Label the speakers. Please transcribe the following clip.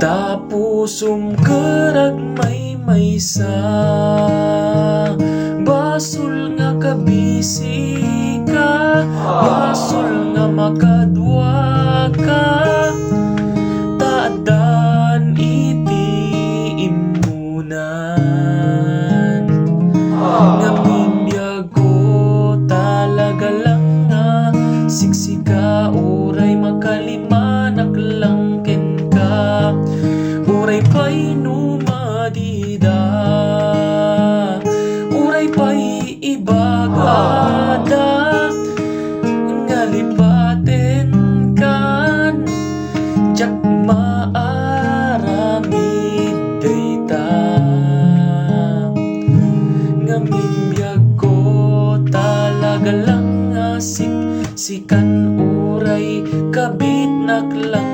Speaker 1: Tapos umkarag may-maysa, basol nga kabisi ka, basol nga makadwa ka. Taadan iti imunan, nga bibiyag ko talaga lang nga siksika. Uray makalimanak lang ken ka, uray pa'y numadida, uray pa'y ibagada, nga lipaten kan jak maaramid dayta. Nga minbiyag ko talaga lang nga siksikan, uray kabit naklang